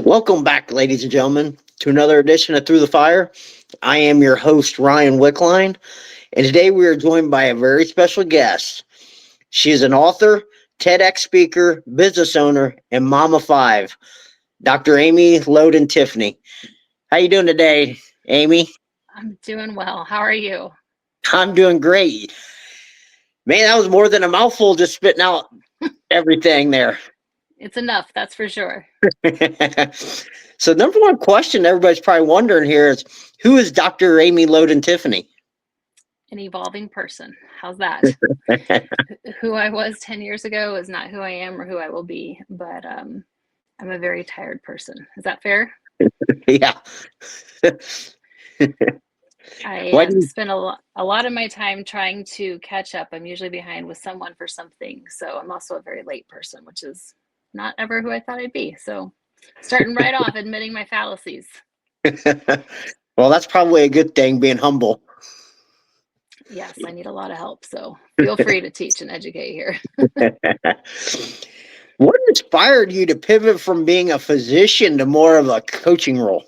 Welcome back, ladies and gentlemen, to another edition of Through the Fire. I am your host, Ryan Wickline, and today we are joined by a very special guest. She is an author, TEDx speaker, business owner, and mom of five, Dr. Amy Loden Tiffany. How you doing today, Amy? I'm doing well. How are you? I'm doing great. Man, that was more than a mouthful just spitting out everything there. It's enough, that's for sure. So, number one question everybody's probably wondering here is who is Dr. Amy Loden Tiffany? An evolving person. How's that? Who I was 10 years ago is not who I am or who I will be, but I'm a very tired person. Is that fair? Yeah. I Why do you, spend a lot of my time trying to catch up. I'm usually behind with someone for something. So I'm also a very late person, which is not ever who I thought I'd be. So starting right off, admitting my fallacies. well, that's probably a good thing, being humble. Yes, I need a lot of help. So feel free to teach and educate here. What inspired you to pivot from being a physician to more of a coaching role?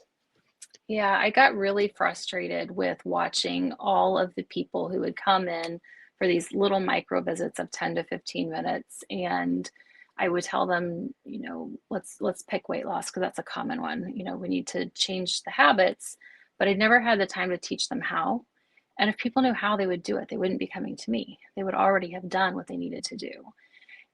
Yeah, I got really frustrated with watching all of the people who would come in for these little micro visits of 10 to 15 minutes. And I would tell them, let's pick weight loss because that's a common one. We need to change the habits, but I never had the time to teach them how. And if people knew how they would do it, they wouldn't be coming to me. They would already have done what they needed to do.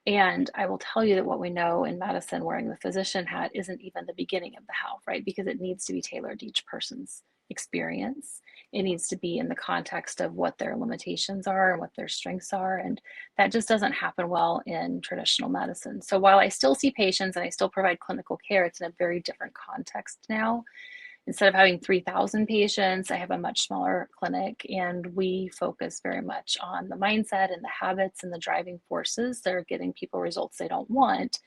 And I will tell you that what we know in medicine, wearing the physician hat, isn't even the beginning of the how, right? Because it needs to be tailored to each person's experience. It needs to be in the context of what their limitations are and what their strengths are. And that just doesn't happen well in traditional medicine. So while I still see patients and I still provide clinical care, it's in a very different context now. Instead of having 3,000 patients, I have a much smaller clinic, and we focus very much on the mindset and the habits and the driving forces that are getting people results they don't want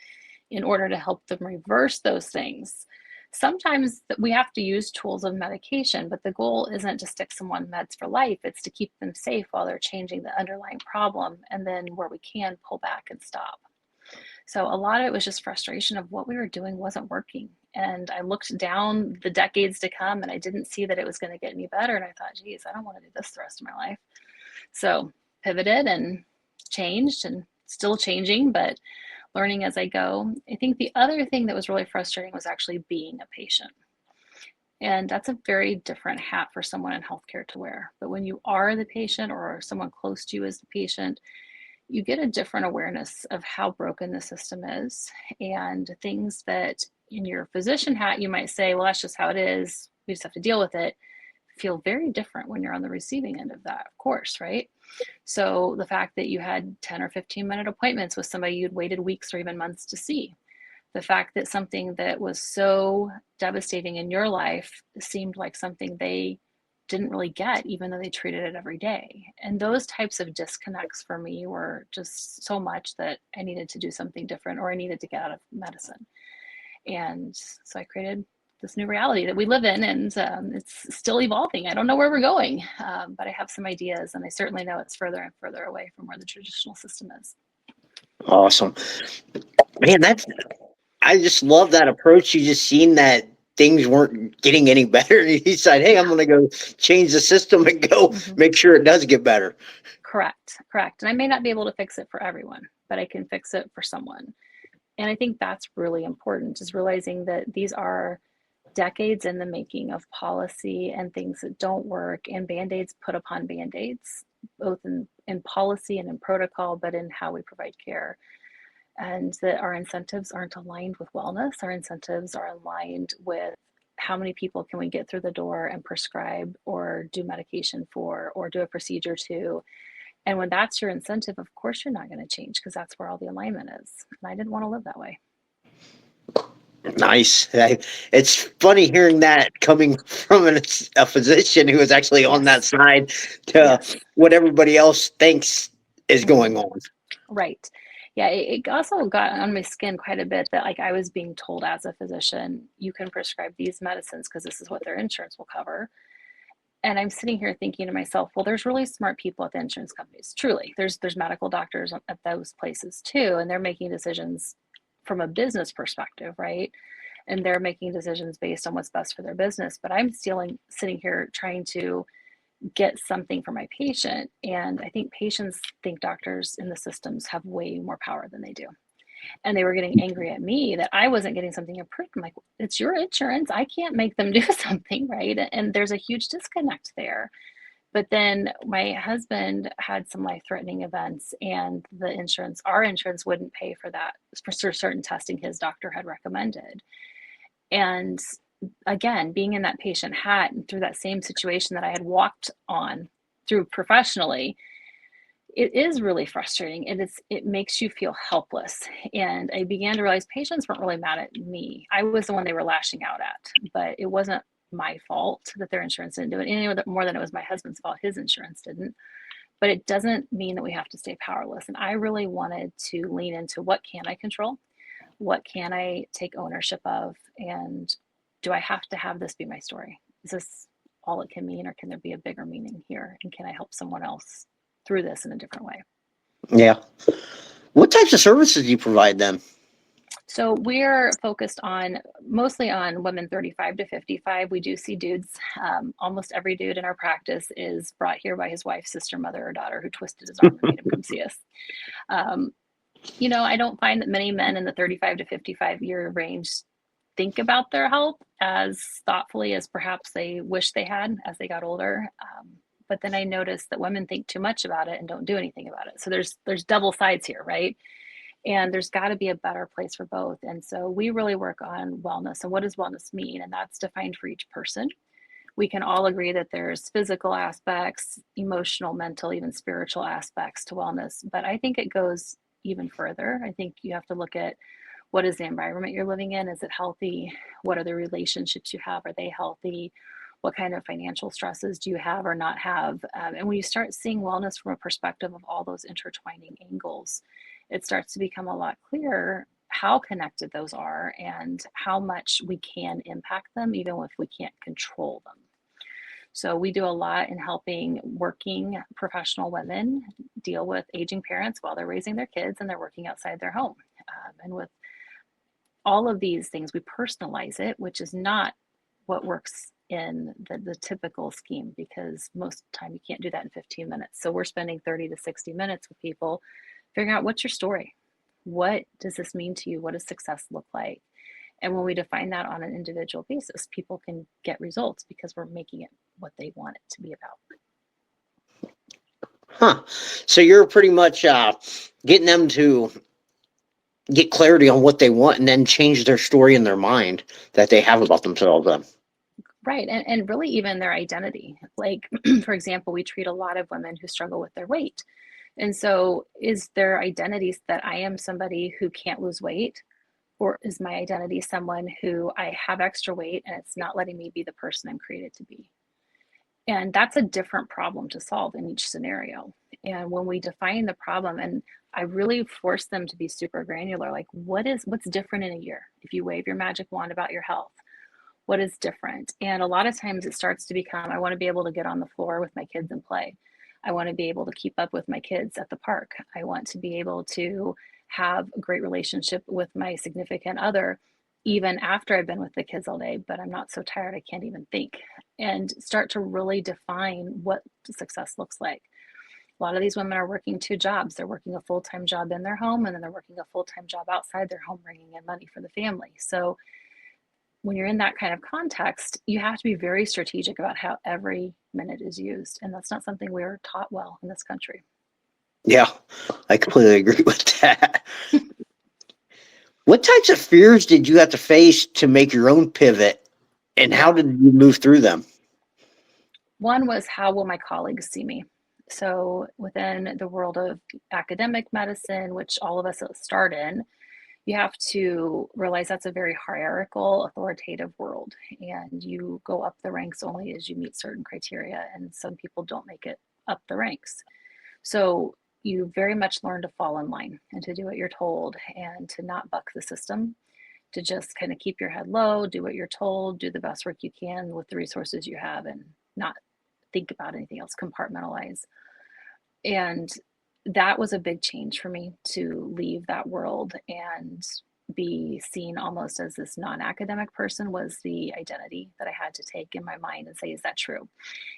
in order to help them reverse those things. Sometimes we have to use tools of medication, but the goal isn't to stick someone meds for life. It's to keep them safe while they're changing the underlying problem, and then where we can pull back and stop. So a lot of it was just frustration of what we were doing wasn't working. And I looked down the decades to come and I didn't see that it was going to get any better. And I thought, geez, I don't want to do this the rest of my life. So pivoted and changed and still changing, but learning as I go. I think the other thing that was really frustrating was actually being a patient. And that's a very different hat for someone in healthcare to wear. But when you are the patient or someone close to you is the patient, you get a different awareness of how broken the system is and things that in your physician hat you might say, well, that's just how it is, we just have to deal with it, feel very different when you're on the receiving end of that, of course, right? So the fact that you had 10 or 15-minute appointments with somebody you'd waited weeks or even months to see, the fact that something that was so devastating in your life seemed like something they didn't really get, even though they treated it every day. And those types of disconnects for me were just so much that I needed to do something different or I needed to get out of medicine. And so I created this new reality that we live in, and it's still evolving. I don't know where we're going, but I have some ideas, and I certainly know it's further and further away from where the traditional system is. Awesome. Man, I just love that approach. You just seen that things weren't getting any better. And you decide, hey, I'm Yeah. going to go change the system and go Hmm. make sure it does get better. Correct. And I may not be able to fix it for everyone, but I can fix it for someone. And I think that's really important, is realizing that these are decades in the making of policy and things that don't work, and band-aids put upon band-aids, both in policy and in protocol, but in how we provide care. And that our incentives aren't aligned with wellness. Our incentives are aligned with how many people can we get through the door and prescribe or do medication for or do a procedure to. And when that's your incentive, of course you're not going to change because that's where all the alignment is. And I didn't want to live that way. Nice. It's funny hearing that coming from a physician who is actually on that Yes. side to Yes. what everybody else thinks is Hmm. going on. Right. Yeah, it also got on my skin quite a bit that like I was being told as a physician, you can prescribe these medicines because this is what their insurance will cover. And I'm sitting here thinking to myself, well, there's really smart people at the insurance companies. Truly, there's medical doctors at those places too, and they're making decisions from a business perspective, right? and they're making decisions based on what's best for their business. But I'm still sitting here trying to get something for my patient. And I think patients think doctors in the systems have way more power than they do. And they were getting angry at me that I wasn't getting something approved. I'm like, it's your insurance. I can't make them do something, right? And there's a huge disconnect there. But then my husband had some life-threatening events, and our insurance wouldn't pay for that for certain testing his doctor had recommended. And again, being in that patient hat and through that same situation that I had walked on through professionally, it is really frustrating, and it makes you feel helpless. And I began to realize patients weren't really mad at me. I was the one they were lashing out at, but it wasn't my fault that their insurance didn't do it any more than it was my husband's fault his insurance didn't. But it doesn't mean that we have to stay powerless. And I really wanted to lean into what can I control, what can I take ownership of, and do I have to have this be my story? Is this all it can mean, or can there be a bigger meaning here, and can I help someone else through this in a different way? Yeah. What types of services do you provide them? So we're focused on mostly on women 35 to 55. We do see dudes. Almost every dude in our practice is brought here by his wife, sister, mother, or daughter who twisted his arm and made him come see us. I don't find that many men in the 35 to 55 year range think about their health as thoughtfully as perhaps they wish they had as they got older. But then I noticed that women think too much about it and don't do anything about it. So there's double sides here, right? And there's got to be a better place for both. And so we really work on wellness. And what does wellness mean? And that's defined for each person. We can all agree that there's physical aspects, emotional, mental, even spiritual aspects to wellness. But I think it goes even further. I think you have to look at, what is the environment you're living in? Is it healthy? What are the relationships you have? Are they healthy? What kind of financial stresses do you have or not have? And when you start seeing wellness from a perspective of all those intertwining angles, it starts to become a lot clearer how connected those are and how much we can impact them, even if we can't control them. So we do a lot in helping working professional women deal with aging parents while they're raising their kids and they're working outside their home. And with all of these things, we personalize it, which is not what works in the typical scheme, because most of the time you can't do that in 15 minutes. So we're spending 30 to 60 minutes with people figuring out, what's your story? What does this mean to you? What does success look like? And when we define that on an individual basis, people can get results because we're making it what they want it to be about. Huh. So you're pretty much getting them to get clarity on what they want and then change their story in their mind that they have about themselves then. Right. And really even their identity. Like, for example, we treat a lot of women who struggle with their weight. And so is their identity that I am somebody who can't lose weight? Or is my identity someone who I have extra weight and it's not letting me be the person I'm created to be? And that's a different problem to solve in each scenario. And when we define the problem, and I really force them to be super granular, like what's different in a year? If you wave your magic wand about your health, what is different? And a lot of times it starts to become, I want to be able to get on the floor with my kids and play. I want to be able to keep up with my kids at the park. I want to be able to have a great relationship with my significant other, even after I've been with the kids all day, but I'm not so tired I can't even think. And start to really define what success looks like. A lot of these women are working two jobs. They're working a full-time job in their home, and then they're working a full-time job outside their home, bringing in money for the family. So when you're in that kind of context, you have to be very strategic about how every minute is used. And that's not something we're taught well in this country. Yeah, I completely agree with that. What types of fears did you have to face to make your own pivot, and how did you move through them? One was, how will my colleagues see me? So within the world of academic medicine, which all of us start in, you have to realize that's a very hierarchical, authoritative world. And you go up the ranks only as you meet certain criteria. And some people don't make it up the ranks. So you very much learn to fall in line and to do what you're told and to not buck the system, to just kind of keep your head low, do what you're told, do the best work you can with the resources you have, and not think about anything else, compartmentalize. And that was a big change for me, to leave that world and be seen almost as this non-academic person was the identity that I had to take in my mind and say, is that true?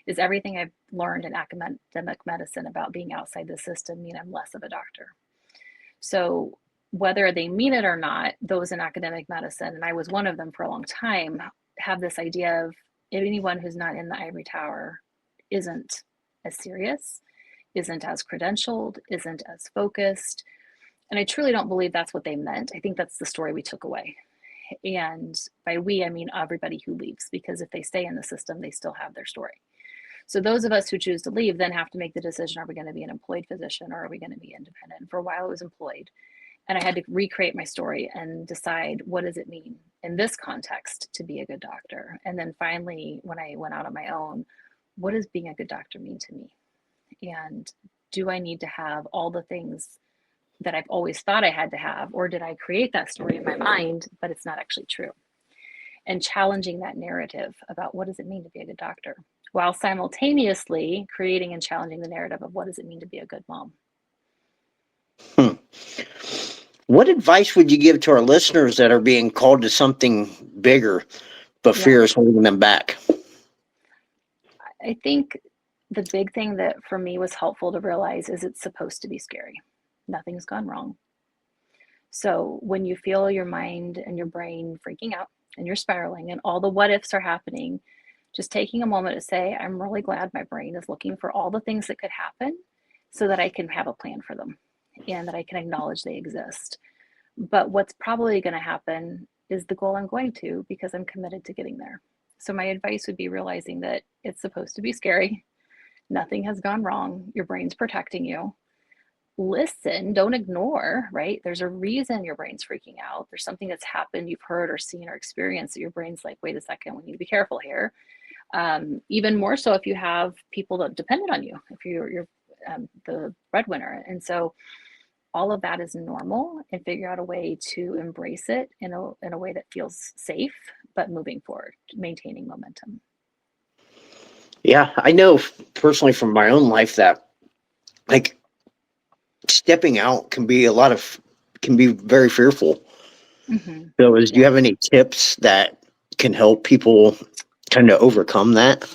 Is everything I've learned in academic medicine about being outside the system mean I'm less of a doctor? So whether they mean it or not, those in academic medicine, and I was one of them for a long time, have this idea of anyone who's not in the ivory tower isn't as serious, isn't as credentialed, isn't as focused. And I truly don't believe that's what they meant. I think that's the story we took away. And by we, I mean everybody who leaves, because if they stay in the system, they still have their story. So those of us who choose to leave then have to make the decision, are we going to be an employed physician or are we going to be independent? For a while, I was employed. And I had to recreate my story and decide, what does it mean in this context to be a good doctor? And then finally, when I went out on my own, what does being a good doctor mean to me? And do I need to have all the things that I've always thought I had to have, or did I create that story in my mind, but it's not actually true? And challenging that narrative about what does it mean to be a good doctor, while simultaneously creating and challenging the narrative of what does it mean to be a good mom. Hmm. What advice would you give to our listeners that are being called to something bigger, but fear is holding them back? I think the big thing that for me was helpful to realize is it's supposed to be scary. Nothing's gone wrong. So when you feel your mind and your brain freaking out and you're spiraling and all the what ifs are happening, just taking a moment to say, I'm really glad my brain is looking for all the things that could happen so that I can have a plan for them and that I can acknowledge they exist. But what's probably going to happen is the goal I'm going to, because I'm committed to getting there. So my advice would be realizing that it's supposed to be scary. Nothing has gone wrong. Your brain's protecting you. Listen, don't ignore, right? There's a reason your brain's freaking out. There's something that's happened, you've heard or seen or experienced that your brain's like, wait a second, we need to be careful here. Even more so if you have people that depended on you, if you're the breadwinner. And so all of that is normal, and figure out a way to embrace it in a way that feels safe, but moving forward, maintaining momentum. Yeah, I know personally from my own life that like stepping out can be very fearful. Mm-hmm. So, do you Yeah. have any tips that can help people kind of overcome that?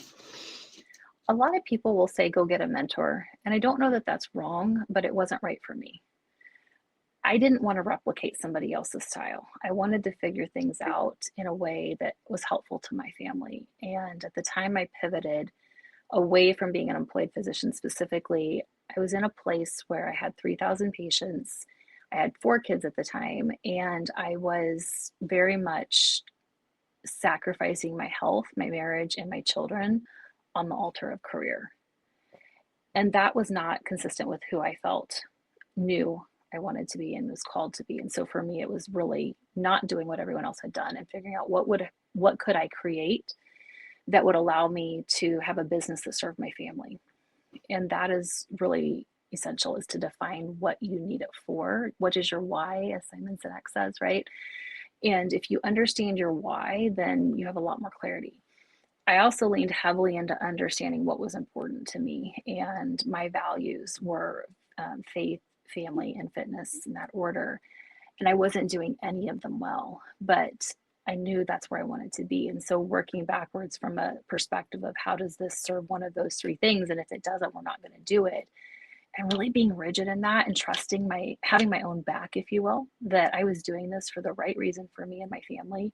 A lot of people will say, go get a mentor. And I don't know that that's wrong, but it wasn't right for me. I didn't want to replicate somebody else's style. I wanted to figure things out in a way that was helpful to my family. And at the time I pivoted away from being an employed physician specifically, I was in a place where I had 3,000 patients. I had 4 kids at the time, and I was very much sacrificing my health, my marriage, and my children on the altar of career. And that was not consistent with who I felt knew I wanted to be and was called to be. And so for me, it was really not doing what everyone else had done and figuring out what could I create that would allow me to have a business that served my family. And that is really essential, is to define what you need it for. What is your why, as Simon Sinek says, right? And if you understand your why, then you have a lot more clarity. I also leaned heavily into understanding what was important to me, and my values were faith, family, and fitness in that order. And I wasn't doing any of them well, but I knew that's where I wanted to be. And so working backwards from a perspective of how does this serve one of those 3 things? And if it doesn't, we're not going to do it. And really being rigid in that and trusting having my own back, if you will, that I was doing this for the right reason for me and my family.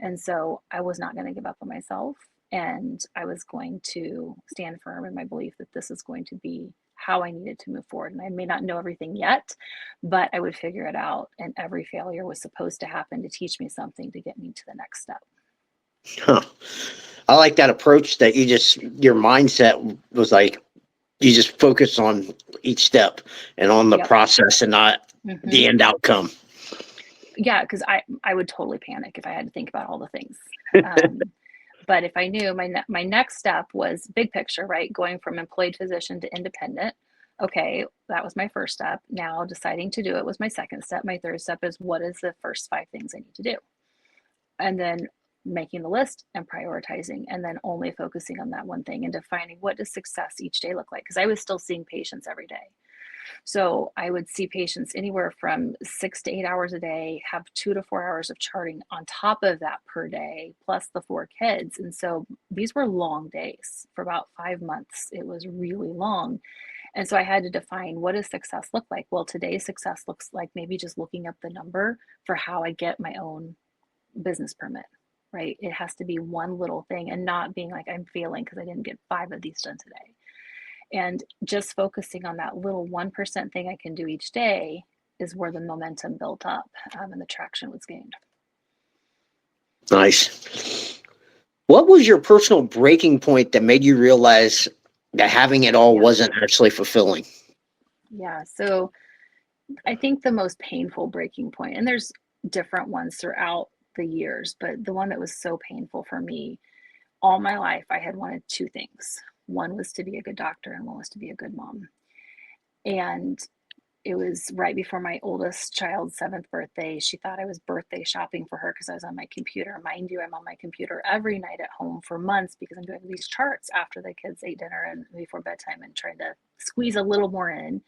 And so I was not going to give up on myself. And I was going to stand firm in my belief that this is going to be how I needed to move forward. And I may not know everything yet, but I would figure it out. And every failure was supposed to happen to teach me something to get me to the next step. Huh. I like that approach that your mindset was like, you just focus on each step and on the Yep. process and not Mm-hmm. the end outcome. Yeah, because I would totally panic if I had to think about all the things. But if I knew my next step was big picture, right? Going from employed physician to independent. Okay, that was my first step. Now deciding to do it was my second step. My third step is, what is the first 5 things I need to do? And then making the list and prioritizing, and then only focusing on that one thing and defining what does success each day look like? Because I was still seeing patients every day. So I would see patients anywhere from 6 to 8 hours a day, have 2 to 4 hours of charting on top of that per day, plus the 4 kids. And so these were long days for about 5 months. It was really long. And so I had to define, what does success look like? Well, today's success looks like maybe just looking up the number for how I get my own business permit, right? It has to be one little thing and not being like, I'm failing because I didn't get 5 of these done today. And just focusing on that little 1% thing I can do each day is where the momentum built up, and the traction was gained. Nice. What was your personal breaking point that made you realize that having it all wasn't actually fulfilling? Yeah. So I think the most painful breaking point, and there's different ones throughout the years, but the one that was so painful for me, all my life, I had wanted two things. One was to be a good doctor, and one was to be a good mom. And it was right before my oldest child's 7th birthday. She thought I was birthday shopping for her because I was on my computer. Mind you, I'm on my computer every night at home for months because I'm doing these charts after the kids ate dinner and before bedtime and trying to squeeze a little more in.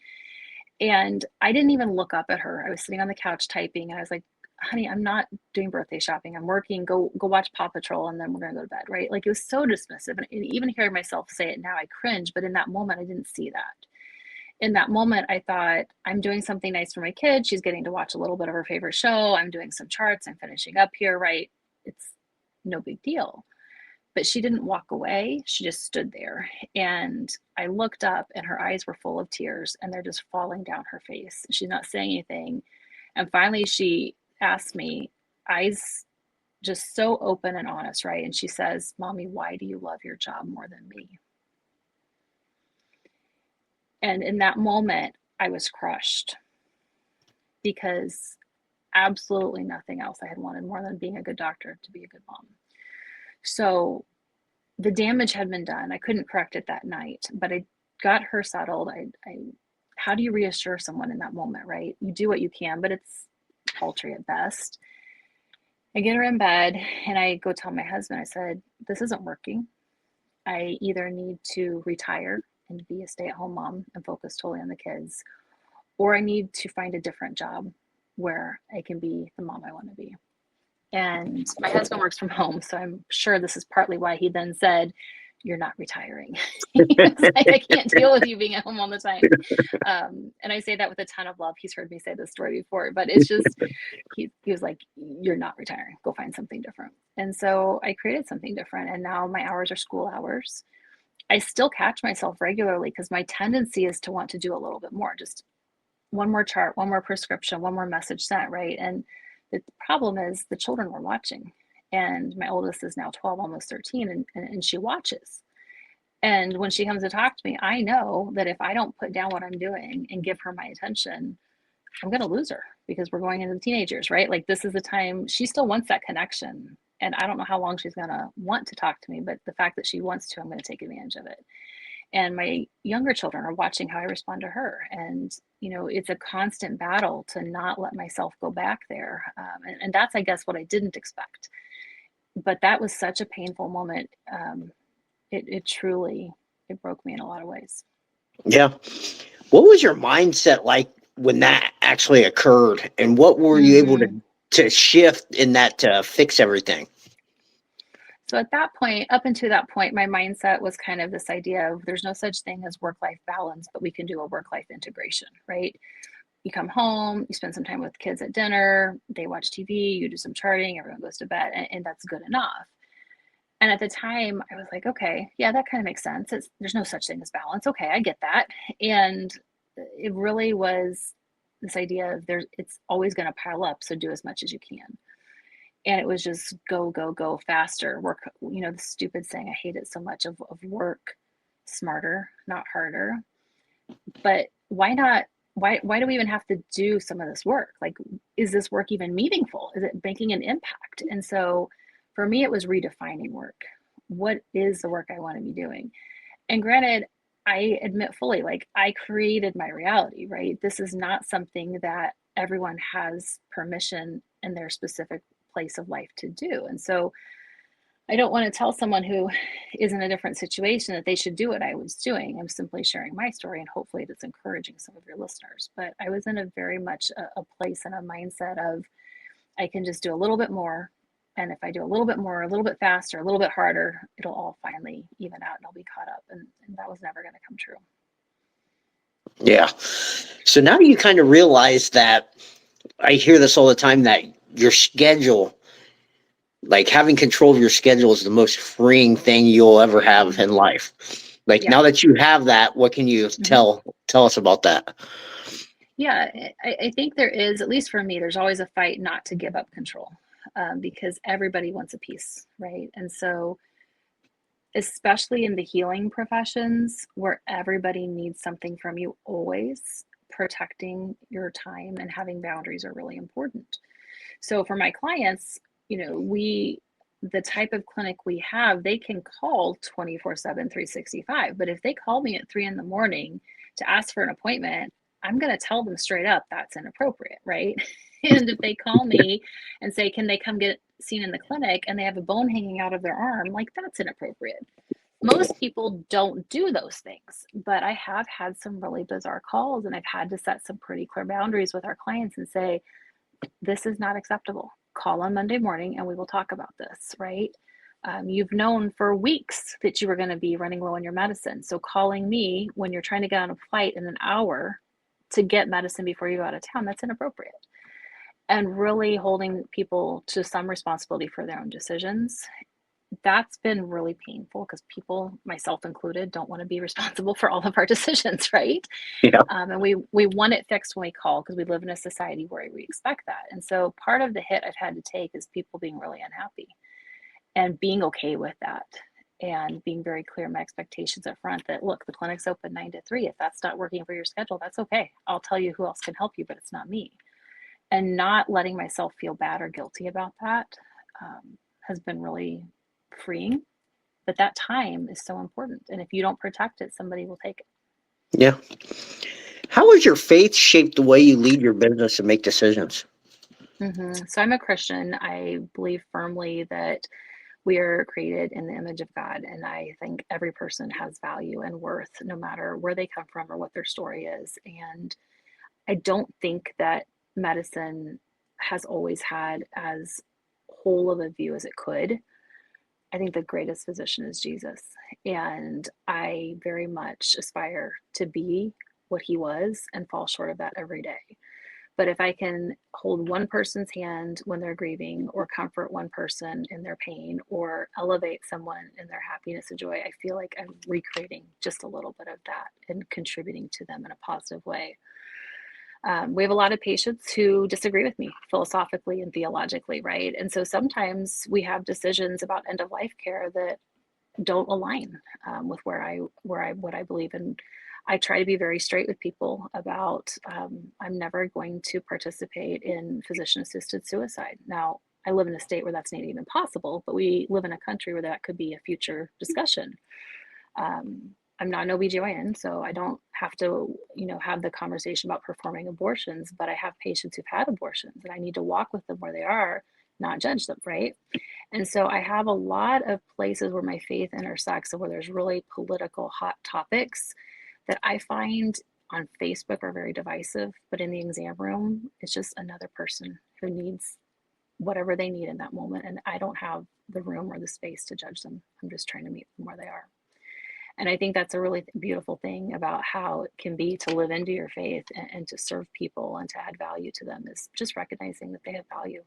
And I didn't even look up at her. I was sitting on the couch typing, and I was like, honey, I'm not doing birthday shopping. I'm working. Go watch Paw Patrol, and then we're gonna go to bed, right? Like, it was so dismissive. And even hearing myself say it now, I cringe. But in that moment, I didn't see that. In that moment, I thought, I'm doing something nice for my kid. She's getting to watch a little bit of her favorite show. I'm doing some charts. I'm finishing up here, right? It's no big deal. But she didn't walk away. She just stood there. And I looked up, and her eyes were full of tears, and they're just falling down her face. She's not saying anything. And finally, she asked me, eyes just so open and honest, right? And she says, Mommy, why do you love your job more than me? And in that moment, I was crushed because absolutely nothing else I had wanted more than being a good doctor, to be a good mom. So the damage had been done. I couldn't correct it that night, but I got her settled. How do you reassure someone in that moment, right? You do what you can, but it's paltry at best. I get her in bed, and I go tell my husband, I said, this isn't working. I either need to retire and be a stay-at-home mom and focus totally on the kids, or I need to find a different job where I can be the mom I want to be. And my husband works from home, so I'm sure this is partly why he then said, you're not retiring. He was like, I can't deal with you being at home all the time. And I say that with a ton of love. He's heard me say this story before, but it's just, he was like, you're not retiring. Go find something different. And so I created something different. And now my hours are school hours. I still catch myself regularly because my tendency is to want to do a little bit more, just one more chart, one more prescription, one more message sent, right? And the problem is the children were watching. And my oldest is now 12, almost 13, and she watches. And when she comes to talk to me, I know that if I don't put down what I'm doing and give her my attention, I'm going to lose her because we're going into the teenagers, right? Like, this is the time she still wants that connection. And I don't know how long she's going to want to talk to me, but the fact that she wants to, I'm going to take advantage of it. And my younger children are watching how I respond to her. And, it's a constant battle to not let myself go back there. And that's, I guess, what I didn't expect. But that was such a painful moment. It truly, it broke me in a lot of ways. Yeah. What was your mindset like when that actually occurred, and what were you able to shift in that to fix everything? So at that point, up until that point, my mindset was kind of this idea of there's no such thing as work-life balance, but we can do a work-life integration, right? You come home, you spend some time with kids at dinner, they watch TV, you do some charting, everyone goes to bed, and that's good enough. And at the time, I was like, okay, yeah, that kind of makes sense. There's no such thing as balance. Okay, I get that. And it really was this idea of it's always going to pile up, so do as much as you can. And it was just go, go, go faster. Work, the stupid saying, I hate it so much, of work smarter, not harder. But why not? Why do we even have to do some of this work? Like, is this work even meaningful? Is it making an impact? And so for me, it was redefining work. What is the work I want to be doing? And granted, I admit fully, like, I created my reality, right? This is not something that everyone has permission in their specific place of life to do. And so I don't want to tell someone who is in a different situation that they should do what I was doing. I'm simply sharing my story, and hopefully it's encouraging some of your listeners. But I was in a very much a place and a mindset of I can just do a little bit more. And if I do a little bit more, a little bit faster, a little bit harder, it'll all finally even out and I'll be caught up. And that was never going to come true. Yeah. So now you kind of realize that I hear this all the time, that your schedule, like having control of your schedule, is the most freeing thing you'll ever have in life. Like Yeah. now that you have that, what can you tell us about that? Yeah, I think there is, at least for me, there's always a fight not to give up control, because everybody wants a piece, right? And so, especially in the healing professions where everybody needs something from you always, protecting your time and having boundaries are really important. So for my clients, the type of clinic we have, they can call 24/7, 365. But if they call me at 3 in the morning to ask for an appointment, I'm going to tell them straight up that's inappropriate, right? And if they call me and say, can they come get seen in the clinic, and they have a bone hanging out of their arm, like that's inappropriate. Most people don't do those things, but I have had some really bizarre calls, and I've had to set some pretty clear boundaries with our clients and say, this is not acceptable. Call on Monday morning and we will talk about this, right? You've known for weeks that you were going to be running low on your medicine. So calling me when you're trying to get on a flight in an hour to get medicine before you go out of town, that's inappropriate. And really holding people to some responsibility for their own decisions, that's been really painful because people, myself included, don't want to be responsible for all of our decisions, right? Yeah. And we want it fixed when we call because we live in a society where we expect that. And so part of the hit I've had to take is people being really unhappy and being okay with that, and being very clear in my expectations up front that, look, the clinic's open 9 to 3. If that's not working for your schedule, that's okay. I'll tell you who else can help you, but it's not me. And not letting myself feel bad or guilty about that has been really freeing. But that time is so important. And if you don't protect it, somebody will take it. Yeah. How has your faith shaped the way you lead your business and make decisions? So I'm a Christian. I believe firmly that we are created in the image of God. And I think every person has value and worth, no matter where they come from or what their story is. And I don't think that medicine has always had as whole of a view as it could. I think the greatest physician is Jesus. And I very much aspire to be what he was and fall short of that every day. But if I can hold one person's hand when they're grieving, or comfort one person in their pain, or elevate someone in their happiness and joy, I feel like I'm recreating just a little bit of that and contributing to them in a positive way. We have a lot of patients who disagree with me philosophically and theologically, right? And so sometimes we have decisions about end of life care that don't align with what I believe in. I try to be very straight with people about I'm never going to participate in physician assisted suicide. Now, I live in a state where that's not even possible, but we live in a country where that could be a future discussion. I'm not an OBGYN, so I don't have to, have the conversation about performing abortions, but I have patients who've had abortions, and I need to walk with them where they are, not judge them, right? And so I have a lot of places where my faith intersects, and where there's really political hot topics that I find on Facebook are very divisive, but in the exam room, it's just another person who needs whatever they need in that moment. And I don't have the room or the space to judge them. I'm just trying to meet them where they are. And I think that's a really beautiful thing about how it can be to live into your faith and to serve people and to add value to them, is just recognizing that they have value.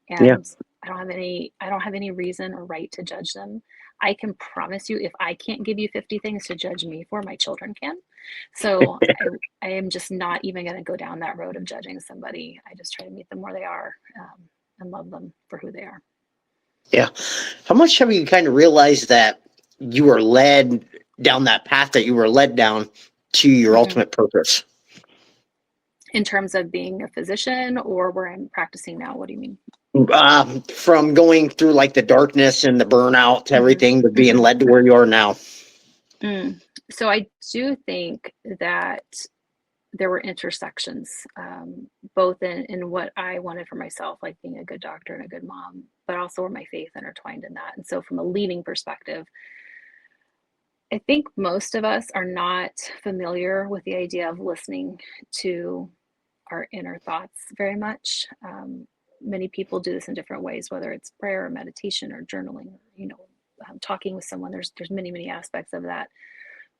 Yeah. And I don't have any reason or right to judge them. I can promise you, if I can't give you 50 things to judge me for, my children can. So I am just not even going to go down that road of judging somebody. I just try to meet them where they are, and love them for who they are. Yeah. How much have you kind of realized that you were led down that path that you were led down to your ultimate purpose? In terms of being a physician, or where I'm practicing now? What do you mean? From going through like the darkness and the burnout to everything, to being led to where you are now. So I do think that there were intersections, both in what I wanted for myself, like being a good doctor and a good mom, but also where my faith intertwined in that. And so from a leading perspective, I think most of us are not familiar with the idea of listening to our inner thoughts very much. Many people do this in different ways, whether it's prayer or meditation or journaling, talking with someone. There's many aspects of that.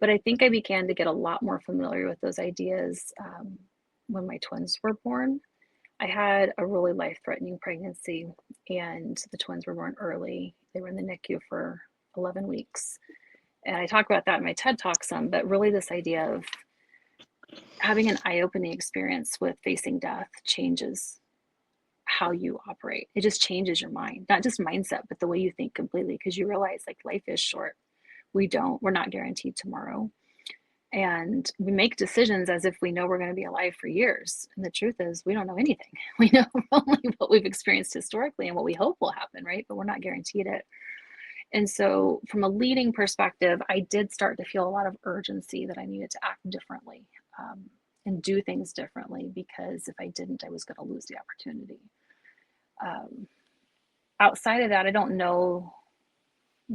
But I think I began to get a lot more familiar with those ideas when my twins were born. I had a really life-threatening pregnancy, and the twins were born early. They were in the NICU for 11 weeks. And I talk about that in my TED Talk some, but really this idea of having an eye-opening experience with facing death changes how you operate. It just changes your mind, not just mindset, but the way you think completely, because you realize like life is short. We're not guaranteed tomorrow. And we make decisions as if we know we're going to be alive for years. And the truth is we don't know anything. We know only what we've experienced historically and what we hope will happen, right? But we're not guaranteed it. And so from a leading perspective, I did start to feel a lot of urgency that I needed to act differently and do things differently, because if I didn't, I was going to lose the opportunity. Outside of that, I don't know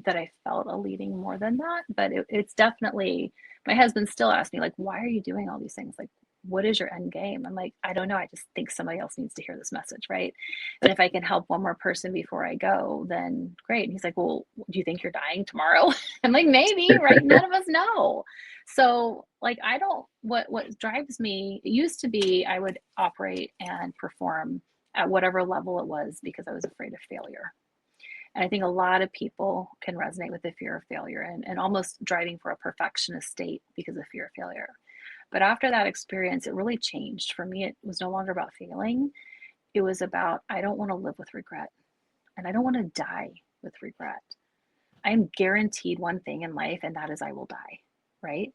that I felt a leading more than that, but it's definitely, my husband still asks me, like, why are you doing all these things? Like, what is your end game? I'm like, I don't know. I just think somebody else needs to hear this message, right? And if I can help one more person before I go, then great. And he's like, well, do you think you're dying tomorrow? I'm like, maybe, right? None of us know. So like, I don't, what drives me, it used to be I would operate and perform at whatever level it was because I was afraid of failure. And I think a lot of people can resonate with the fear of failure and almost driving for a perfectionist state because of fear of failure. But after that experience, it really changed. For me, it was no longer about failing. It was about, I don't want to live with regret, and I don't want to die with regret. I am guaranteed one thing in life, and that is I will die, right?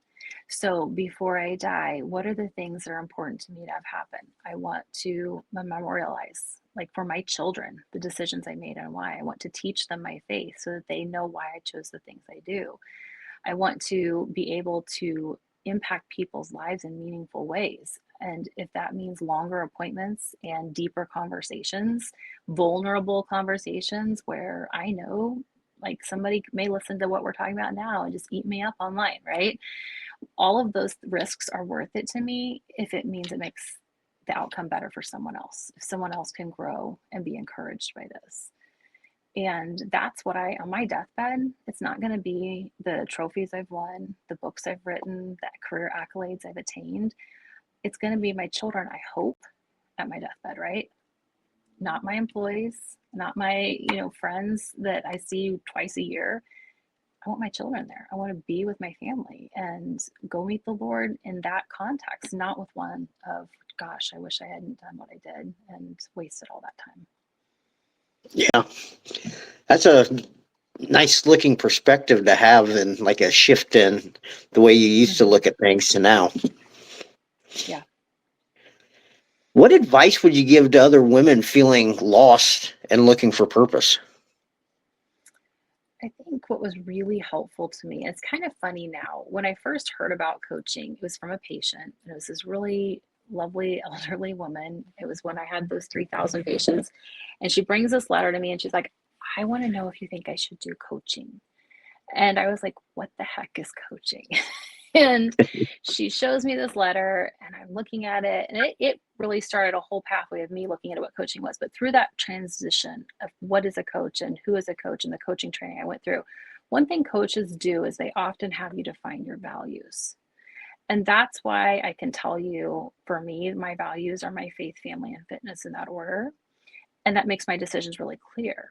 So before I die, what are the things that are important to me to have happen? I want to memorialize, like for my children, the decisions I made and why. I want to teach them my faith so that they know why I chose the things I do. I want to be able to impact people's lives in meaningful ways. And if that means longer appointments and deeper conversations, vulnerable conversations where I know like somebody may listen to what we're talking about now and just eat me up online, right? All of those risks are worth it to me if it means it makes the outcome better for someone else, if someone else can grow and be encouraged by this. And that's what on my deathbed, it's not going to be the trophies I've won, the books I've written, the career accolades I've attained. It's going to be my children, I hope, at my deathbed, right? Not my employees, not my, friends that I see twice a year. I want my children there. I want to be with my family and go meet the Lord in that context, not with one of, gosh, I wish I hadn't done what I did and wasted all that time. Yeah, that's a nice looking perspective to have, and like a shift in the way you used to look at things to now. Yeah. What advice would you give to other women feeling lost and looking for purpose? I think what was really helpful to me, it's kind of funny now, when I first heard about coaching, it was from a patient. It was this really lovely elderly woman. It was when I had those 3,000 patients. And she brings this letter to me and she's like, I want to know if you think I should do coaching. And I was like, what the heck is coaching? And she shows me this letter and I'm looking at it, and it really started a whole pathway of me looking at what coaching was. But through that transition of what is a coach and who is a coach and the coaching training I went through, one thing coaches do is they often have you define your values. And that's why I can tell you, for me, my values are my faith, family, and fitness in that order. And that makes my decisions really clear.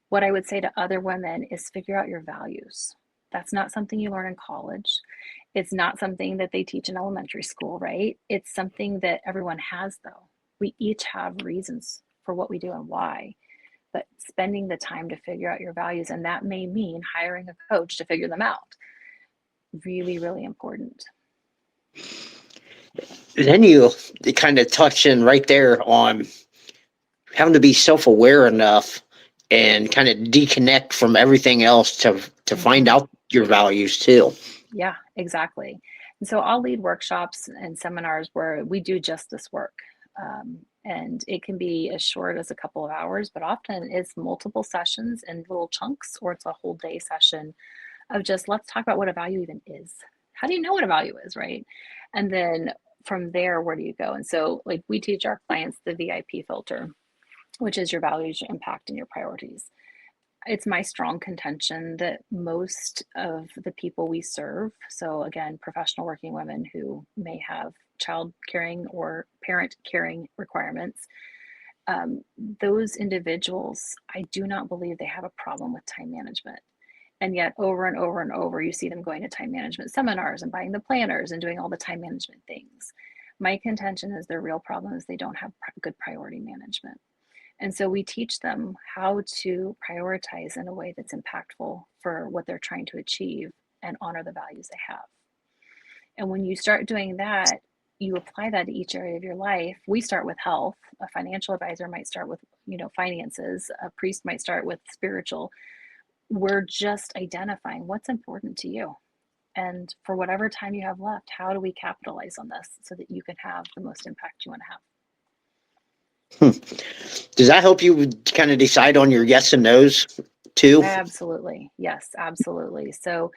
What I would say to other women is figure out your values. That's not something you learn in college. It's not something that they teach in elementary school, right? It's something that everyone has, though. We each have reasons for what we do and why, but spending the time to figure out your values, and that may mean hiring a coach to figure them out. Really, really important. Then you kind of touch in right there on having to be self-aware enough and kind of disconnect from everything else to find out your values too. Yeah, exactly. And so I'll lead workshops and seminars where we do just this work. And it can be as short as a couple of hours, but often it's multiple sessions in little chunks, or it's a whole day session of just let's talk about what a value even is. How do you know what a value is, right? And then from there, where do you go? And so, like, we teach our clients the VIP filter, which is your values, your impact, and your priorities. It's my strong contention that most of the people we serve, so again, professional working women who may have child caring or parent caring requirements, those individuals, I do not believe they have a problem with time management. And yet, over and over and over, you see them going to time management seminars and buying the planners and doing all the time management things. My contention is their real problem is they don't have good priority management. And so we teach them how to prioritize in a way that's impactful for what they're trying to achieve and honor the values they have. And when you start doing that, you apply that to each area of your life. We start with health. A financial advisor might start with, finances. A priest might start with spiritual. We're just identifying what's important to you. And for whatever time you have left, how do we capitalize on this so that you can have the most impact you want to have? Does that help you kind of decide on your yes and no's too? Absolutely. Yes, absolutely. So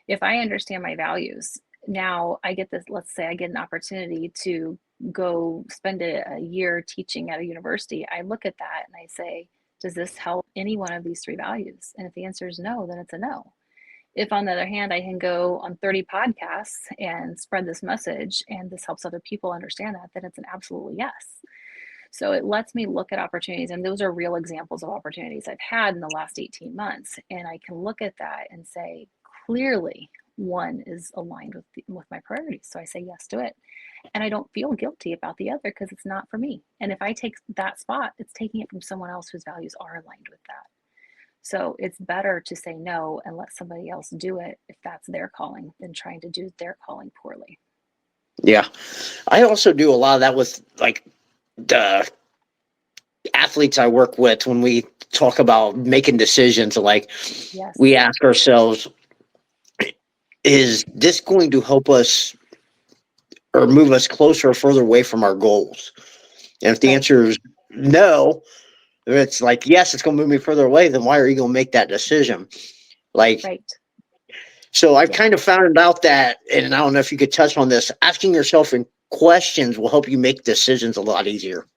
if I understand my values, now I get this, let's say I get an opportunity to go spend a year teaching at a university. I look at that and I say, does this help any one of these three values? And if the answer is no, then it's a no. If, on the other hand, I can go on 30 podcasts and spread this message and this helps other people understand that, then it's an absolutely yes. So it lets me look at opportunities, and those are real examples of opportunities I've had in the last 18 months. And I can look at that and say, clearly, one is aligned with my priorities. So I say yes to it. And I don't feel guilty about the other because it's not for me. And if I take that spot, it's taking it from someone else whose values are aligned with that. So it's better to say no and let somebody else do it if that's their calling than trying to do their calling poorly. Yeah. I also do a lot of that with like the athletes I work with when we talk about making decisions. Like, Yes. we ask ourselves, is this going to help us or move us closer or further away from our goals? And if the Right. answer is no, if it's like, yes, it's going to move me further away, then why are you going to make that decision? Like, Right. so I've Yeah. kind of found out that, and I don't know if you could touch on this, asking yourself in questions will help you make decisions a lot easier.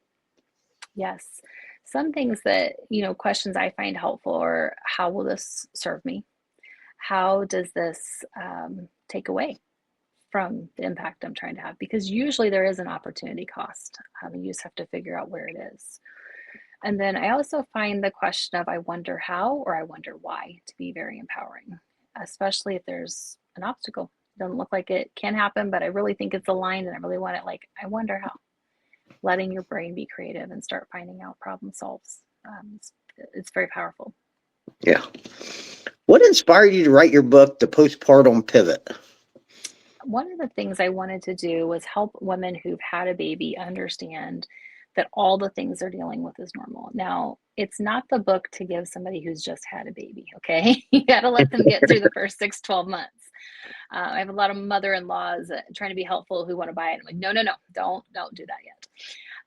Yes. Some things that, questions I find helpful are, how will this serve me? How does this take away from the impact I'm trying to have? Because usually there is an opportunity cost. You just have to figure out where it is. And then I also find the question of I wonder how or I wonder why to be very empowering, especially if there's an obstacle. Doesn't look like it can happen, but I really think it's aligned and I really want it. Like, I wonder how. Letting your brain be creative and start finding out problem solves. It's very powerful. Yeah. What inspired you to write your book, The Postpartum Pivot? One of the things I wanted to do was help women who've had a baby understand that all the things they're dealing with is normal. Now, it's not the book to give somebody who's just had a baby, okay? You got to let them get through the first 6-12 months. I have a lot of mother-in-laws trying to be helpful who want to buy it. I'm like, no, don't do that yet.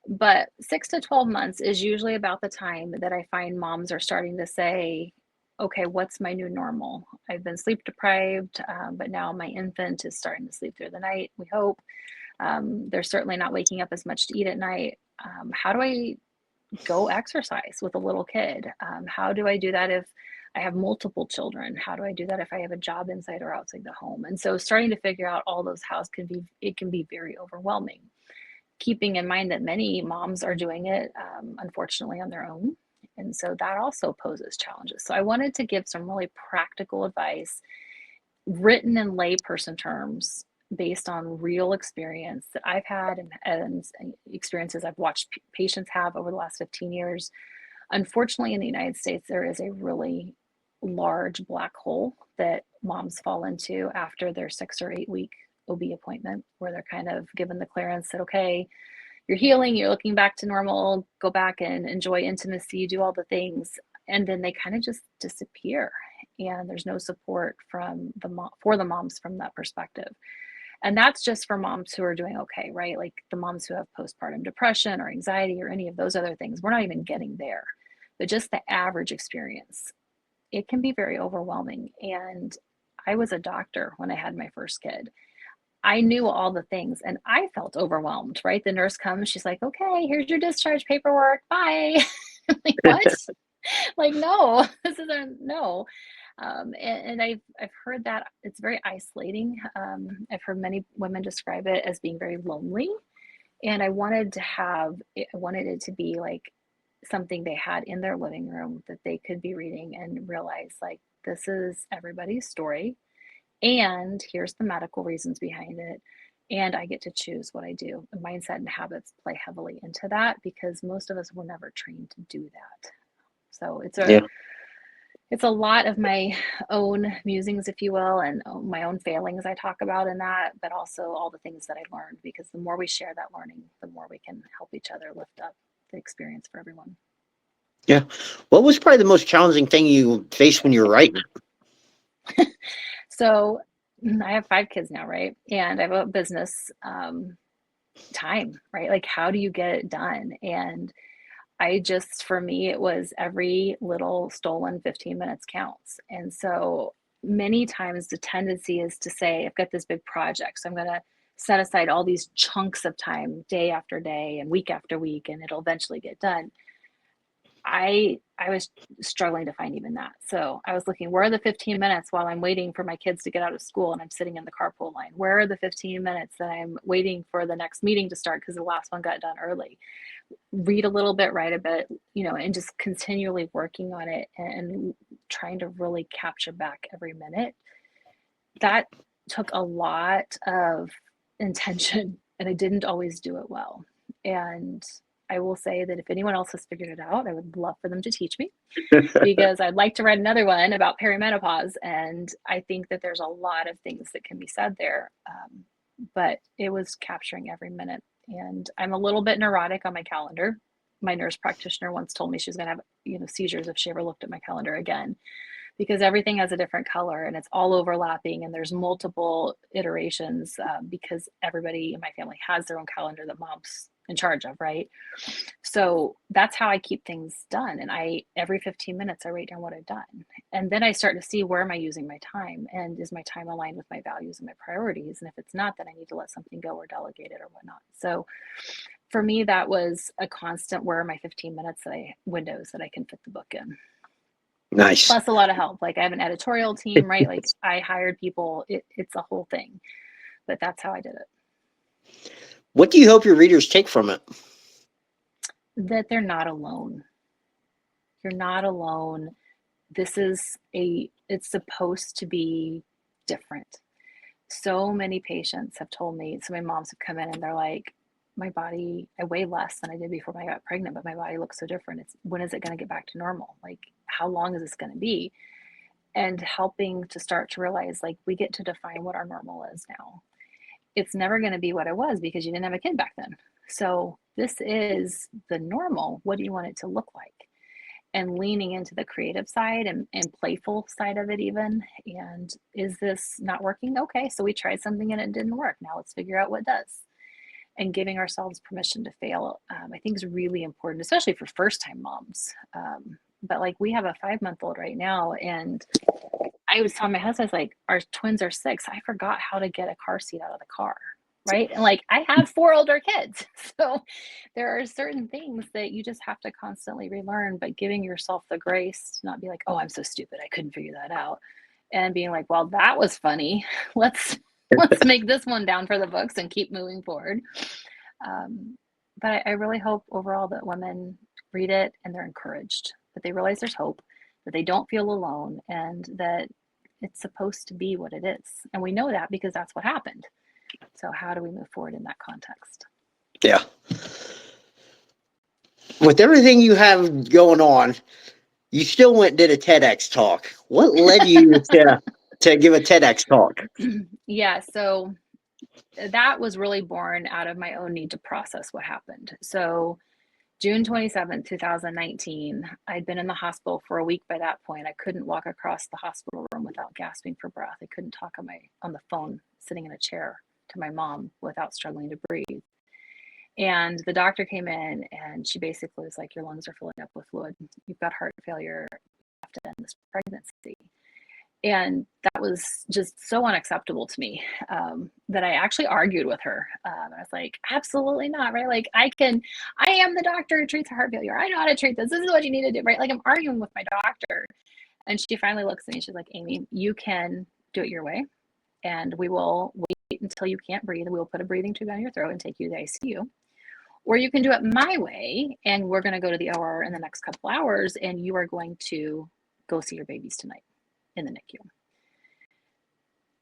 But 6 to 12 months is usually about the time that I find moms are starting to say, okay, what's my new normal? I've been sleep deprived, but now my infant is starting to sleep through the night, we hope. They're certainly not waking up as much to eat at night. How do I go exercise with a little kid? How do I do that if I have multiple children? How do I do that if I have a job inside or outside the home? And so starting to figure out all those hows it can be very overwhelming. Keeping in mind that many moms are doing it, unfortunately, on their own. And so that also poses challenges. So I wanted to give some really practical advice written in layperson terms based on real experience that I've had and experiences I've watched patients have over the last 15 years. Unfortunately, in the United States, there is a really large black hole that moms fall into after their 6 or 8 week OB appointment, where they're kind of given the clearance that, okay, you're healing, you're looking back to normal, go back and enjoy intimacy, do all the things. And then they kind of just disappear. And there's no support for the moms from that perspective. And that's just for moms who are doing okay, right? Like the moms who have postpartum depression or anxiety or any of those other things. We're not even getting there. But just the average experience, it can be very overwhelming. And I was a doctor when I had my first kid. I knew all the things and I felt overwhelmed, right? The nurse comes, she's like, okay, here's your discharge paperwork. Bye. I'm like, what? Like, no, this isn't, no. And I've heard that it's very isolating. I've heard many women describe it as being very lonely. And I wanted I wanted it to be like something they had in their living room that they could be reading and realize like, this is everybody's story. And here's the medical reasons behind it. And I get to choose what I do. The mindset and habits play heavily into that because most of us were never trained to do that. So Yeah. it's a lot of my own musings, if you will, and my own failings I talk about in that, but also all the things that I learned, because the more we share that learning, the more we can help each other lift up the experience for everyone. Yeah. What was probably the most challenging thing you faced when you were writing? So I have 5 kids now, right? And I have a business time, right? Like, how do you get it done? And for me, it was every little stolen 15 minutes counts. And so many times the tendency is to say, I've got this big project, so I'm going to set aside all these chunks of time, day after day and week after week, and it'll eventually get done. I was struggling to find even that. So I was looking, where are the 15 minutes while I'm waiting for my kids to get out of school and I'm sitting in the carpool line? Where are the 15 minutes that I'm waiting for the next meeting to start because the last one got done early? Read a little bit, write a bit, and just continually working on it and trying to really capture back every minute. That took a lot of intention and I didn't always do it well. And I will say that if anyone else has figured it out, I would love for them to teach me because I'd like to write another one about perimenopause. And I think that there's a lot of things that can be said there. But it was capturing every minute. And I'm a little bit neurotic on my calendar. My nurse practitioner once told me she was going to have, seizures if she ever looked at my calendar again, because everything has a different color and it's all overlapping and there's multiple iterations because everybody in my family has their own calendar that mom's in charge of, right? So that's how I keep things done. And every 15 minutes, I write down what I've done. And then I start to see, where am I using my time? And is my time aligned with my values and my priorities? And if it's not, then I need to let something go or delegate it or whatnot. So for me, that was a constant, where are my 15 minutes windows that I can fit the book in? Nice. Plus a lot of help. Like I have an editorial team, right? Like I hired people. It's a whole thing, but that's how I did it. What do you hope your readers take from it? That they're not alone. You're not alone. It's supposed to be different. So many patients have told me, so many moms have come in and they're like, my body, I weigh less than I did before I got pregnant, but my body looks so different. When is it going to get back to normal? Like, how long is this going to be? And helping to start to realize, like, we get to define what our normal is now. It's never going to be what it was because you didn't have a kid back then. So this is the normal. What do you want it to look like? And leaning into the creative side and playful side of it even. And is this not working? Okay, so we tried something and it didn't work. Now let's figure out what does. And giving ourselves permission to fail, I think is really important, especially for first-time moms. But like, we have a 5-month-old right now, and I was telling my husband, I was like, our twins are 6. I forgot how to get a car seat out of the car. Right. And like, I have 4 older kids. So there are certain things that you just have to constantly relearn, but giving yourself the grace to not be like, oh, I'm so stupid, I couldn't figure that out. And being like, well, that was funny. Let's make this one down for the books and keep moving forward. But I really hope overall that women read it and they're encouraged, that they realize there's hope, that they don't feel alone, and that it's supposed to be what it is. And we know that because that's what happened. So how do we move forward in that context? Yeah. With everything you have going on, you still went and did a TEDx talk. What led you to give a TEDx talk? Yeah, so that was really born out of my own need to process what happened. So June 27th, 2019, I'd been in the hospital for a week by that point. I couldn't walk across the hospital room without gasping for breath. I couldn't talk on the phone sitting in a chair to my mom without struggling to breathe. And the doctor came in and she basically was like, your lungs are filling up with fluid. You've got heart failure. You have to end this pregnancy. And that was just so unacceptable to me, that I actually argued with her. I was like, absolutely not, right? Like I am the doctor who treats heart failure. I know how to treat this. This is what you need to do, right? Like I'm arguing with my doctor. And she finally looks at me. She's like, Amy, you can do it your way. And we will wait until you can't breathe. We will put a breathing tube down your throat and take you to the ICU. Or you can do it my way. And we're going to go to the OR in the next couple hours. And you are going to go see your babies tonight in the NICU.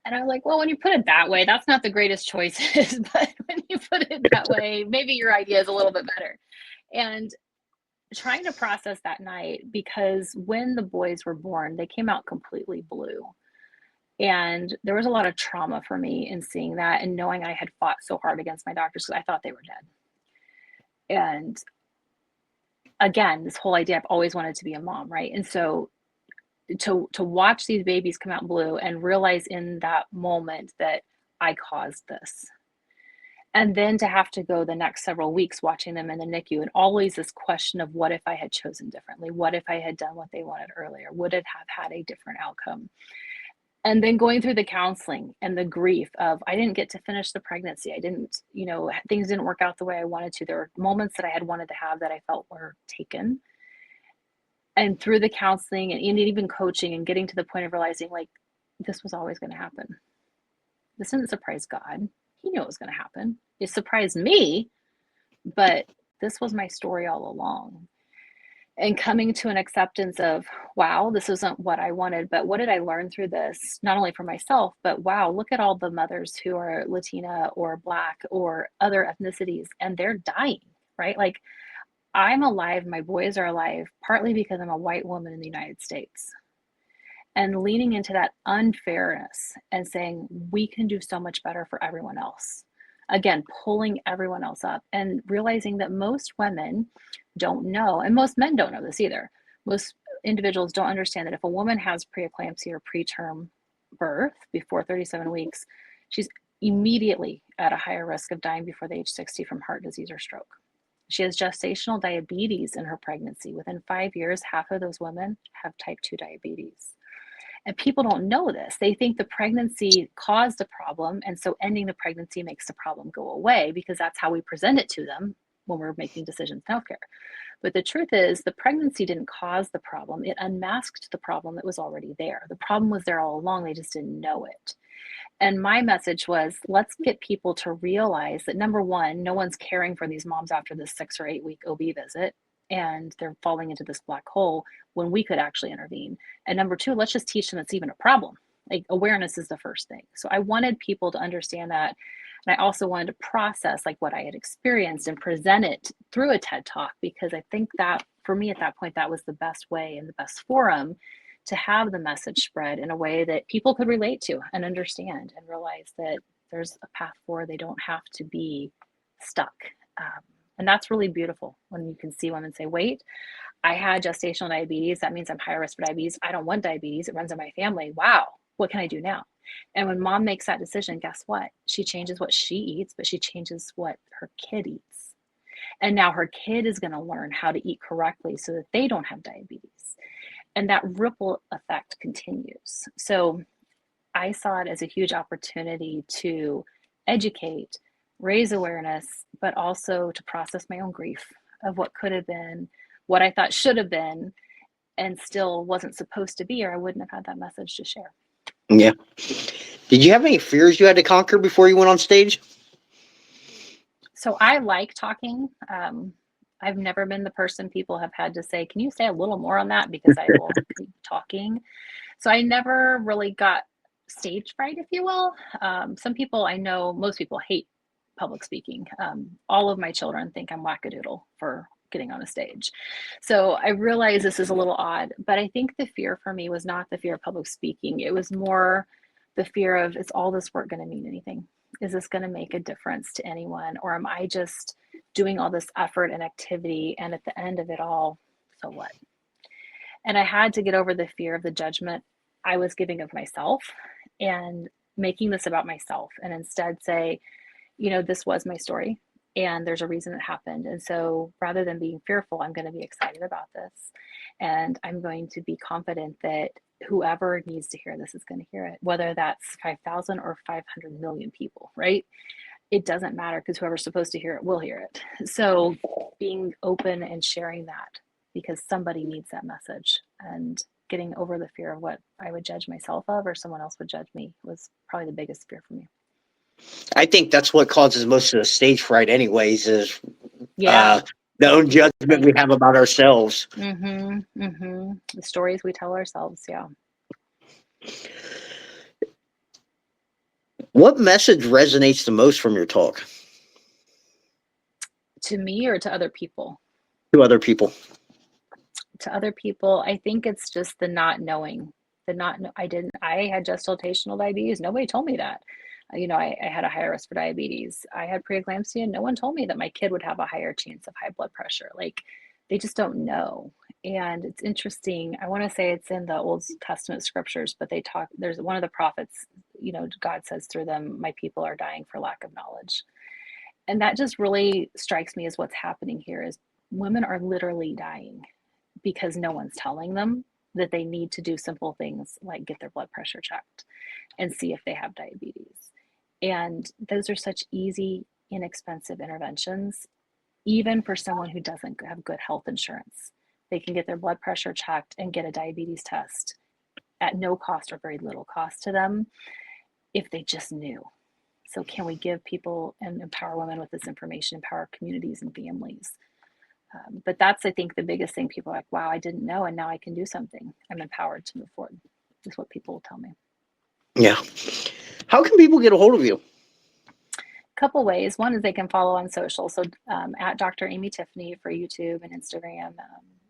And I was like, well, when you put it that way, that's not the greatest choices. But when you put it that way, maybe your idea is a little bit better. And trying to process that night, because when the boys were born, they came out completely blue. And there was a lot of trauma for me in seeing that and knowing I had fought so hard against my doctors because I thought they were dead. And again, this whole idea, I've always wanted to be a mom, right? And so to watch these babies come out blue and realize in that moment that I caused this. And then to have to go the next several weeks watching them in the NICU and always this question of what if I had chosen differently? What if I had done what they wanted earlier? Would it have had a different outcome? And then going through the counseling and the grief of I didn't get to finish the pregnancy. I didn't, things didn't work out the way I wanted to. There were moments that I had wanted to have that I felt were taken. And through the counseling and even coaching and getting to the point of realizing like this was always going to happen. This didn't surprise God. He knew it was going to happen. It surprised me, but this was my story all along. And coming to an acceptance of, wow, this isn't what I wanted, but what did I learn through this? Not only for myself, but wow, look at all the mothers who are Latina or Black or other ethnicities, and they're dying, right? Like I'm alive, my boys are alive, partly because I'm a white woman in the United States. And leaning into that unfairness and saying, we can do so much better for everyone else. Again, pulling everyone else up and realizing that most women don't know, and most men don't know this either. Most individuals don't understand that if a woman has preeclampsia or preterm birth before 37 weeks, she's immediately at a higher risk of dying before the age 60 from heart disease or stroke. She has gestational diabetes in her pregnancy. Within 5 years, half of those women have type 2 diabetes. And people don't know this. They think the pregnancy caused a problem, and so ending the pregnancy makes the problem go away because that's how we present it to them when we're making decisions in healthcare. But the truth is, the pregnancy didn't cause the problem. It unmasked the problem that was already there. The problem was there all along. They just didn't know it. And my message was, let's get people to realize that number one, no one's caring for these moms after this 6 or 8 week OB visit, and they're falling into this black hole when we could actually intervene. And number two, let's just teach them it's even a problem. Like awareness is the first thing. So I wanted people to understand that. And I also wanted to process like what I had experienced and present it through a TED Talk, because I think that for me at that point, that was the best way and the best forum to have the message spread in a way that people could relate to and understand and realize that there's a path forward. They don't have to be stuck. And that's really beautiful when you can see women say, wait, I had gestational diabetes. That means I'm higher risk for diabetes. I don't want diabetes. It runs in my family. Wow. What can I do now? And when mom makes that decision, guess what? She changes what she eats, but she changes what her kid eats. And now her kid is going to learn how to eat correctly so that they don't have diabetes. And that ripple effect continues. So I saw it as a huge opportunity to educate, raise awareness, but also to process my own grief of what could have been, what I thought should have been, and still wasn't supposed to be, or I wouldn't have had that message to share. Yeah. Did you have any fears you had to conquer before you went on stage? So I like talking. I've never been the person people have had to say, can you say a little more on that? Because I will keep talking. So I never really got stage fright, if you will. Some people I know, most people hate public speaking. All of my children think I'm wackadoodle for getting on a stage. So I realize this is a little odd, but I think the fear for me was not the fear of public speaking. It was more the fear of, is all this work going to mean anything? Is this going to make a difference to anyone? Or am I just doing all this effort and activity, and at the end of it all, so what? And I had to get over the fear of the judgment I was giving of myself. And making this about myself and instead say, this was my story and there's a reason it happened. And so rather than being fearful, I'm going to be excited about this. And I'm going to be confident that whoever needs to hear this is going to hear it, whether that's 5,000 or 500 million people, right? It doesn't matter because whoever's supposed to hear it will hear it. So being open and sharing that because somebody needs that message, and getting over the fear of what I would judge myself of or someone else would judge me was probably the biggest fear for me. I think that's what causes most of the stage fright anyways, is Yeah. the own judgment we have about ourselves. The stories we tell ourselves. Yeah. What message resonates the most from your talk? To me or to other people? To other people. To other people, I think it's just the not knowing. I had gestational diabetes. Nobody told me that. I had a higher risk for diabetes. I had preeclampsia. No one told me that my kid would have a higher chance of high blood pressure. Like, they just don't know. And it's interesting. I want to say it's in the Old Testament scriptures, but there's one of the prophets, God says through them, my people are dying for lack of knowledge. And that just really strikes me as what's happening here is women are literally dying because no one's telling them that they need to do simple things like get their blood pressure checked and see if they have diabetes. And those are such easy, inexpensive interventions, even for someone who doesn't have good health insurance. They can get their blood pressure checked and get a diabetes test at no cost or very little cost to them if they just knew. So can we give people and empower women with this information, empower communities and families? But that's, I think, the biggest thing. People are like, wow, I didn't know, and now I can do something. I'm empowered to move forward, is what people will tell me. Yeah. How can people get a hold of you? A couple ways. One is they can follow on social. So at Dr. Amy Tiffany for YouTube and Instagram.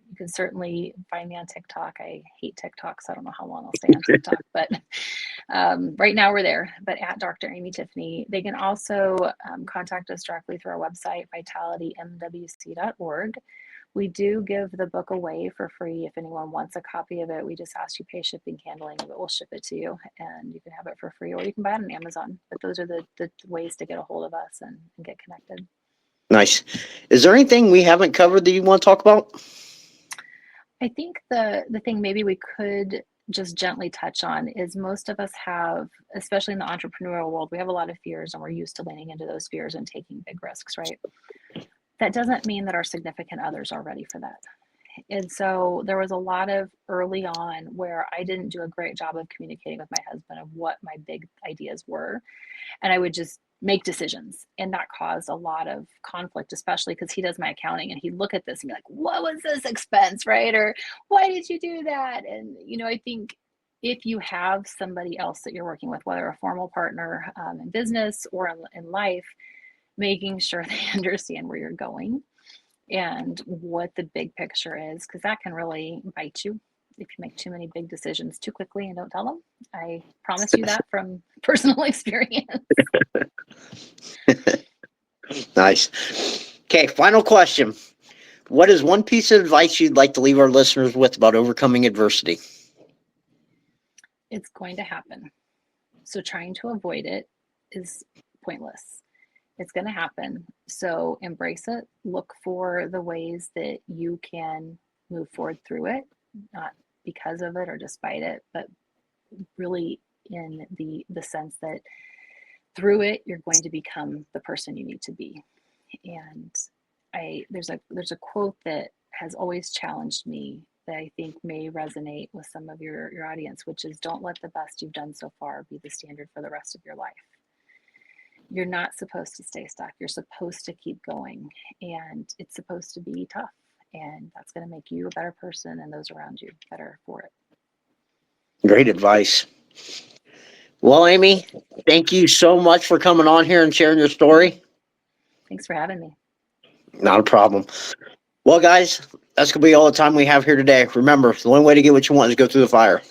You can certainly find me on TikTok. I hate TikTok, so I don't know how long I'll stay on TikTok, but right now we're there. But at Dr. Amy Tiffany, they can also contact us directly through our website, vitalitymwc.org. We do give the book away for free. If anyone wants a copy of it, we just ask you pay shipping, handling, but we'll ship it to you and you can have it for free, or you can buy it on Amazon. But those are the ways to get a hold of us and get connected. Nice. Is there anything we haven't covered that you want to talk about? I think the thing maybe we could just gently touch on is most of us have, especially in the entrepreneurial world, we have a lot of fears and we're used to leaning into those fears and taking big risks, right? That doesn't mean that our significant others are ready for that. And so there was a lot of early on where I didn't do a great job of communicating with my husband of what my big ideas were. And I would just make decisions. And that caused a lot of conflict, especially because he does my accounting and he'd look at this and be like, what was this expense, right? Or why did you do that? And, I think if you have somebody else that you're working with, whether a formal partner in business or in life, making sure they understand where you're going and what the big picture is, because that can really bite you if you make too many big decisions too quickly and don't tell them. I promise you that from personal experience. Nice. Okay, final question. What is one piece of advice you'd like to leave our listeners with about overcoming adversity? It's going to happen. So trying to avoid it is pointless. It's going to happen. So embrace it. Look for the ways that you can move forward through it, not because of it or despite it, but really in the sense that through it, you're going to become the person you need to be. And there's a quote that has always challenged me that I think may resonate with some of your audience, which is, don't let the best you've done so far be the standard for the rest of your life. You're not supposed to stay stuck. You're supposed to keep going, and it's supposed to be tough, and that's going to make you a better person and those around you better for it. Great advice. Well, Amy, thank you so much for coming on here and sharing your story. Thanks for having me. Not a problem. Well, guys, that's going to be all the time we have here today. Remember, the only way to get what you want is go through the fire.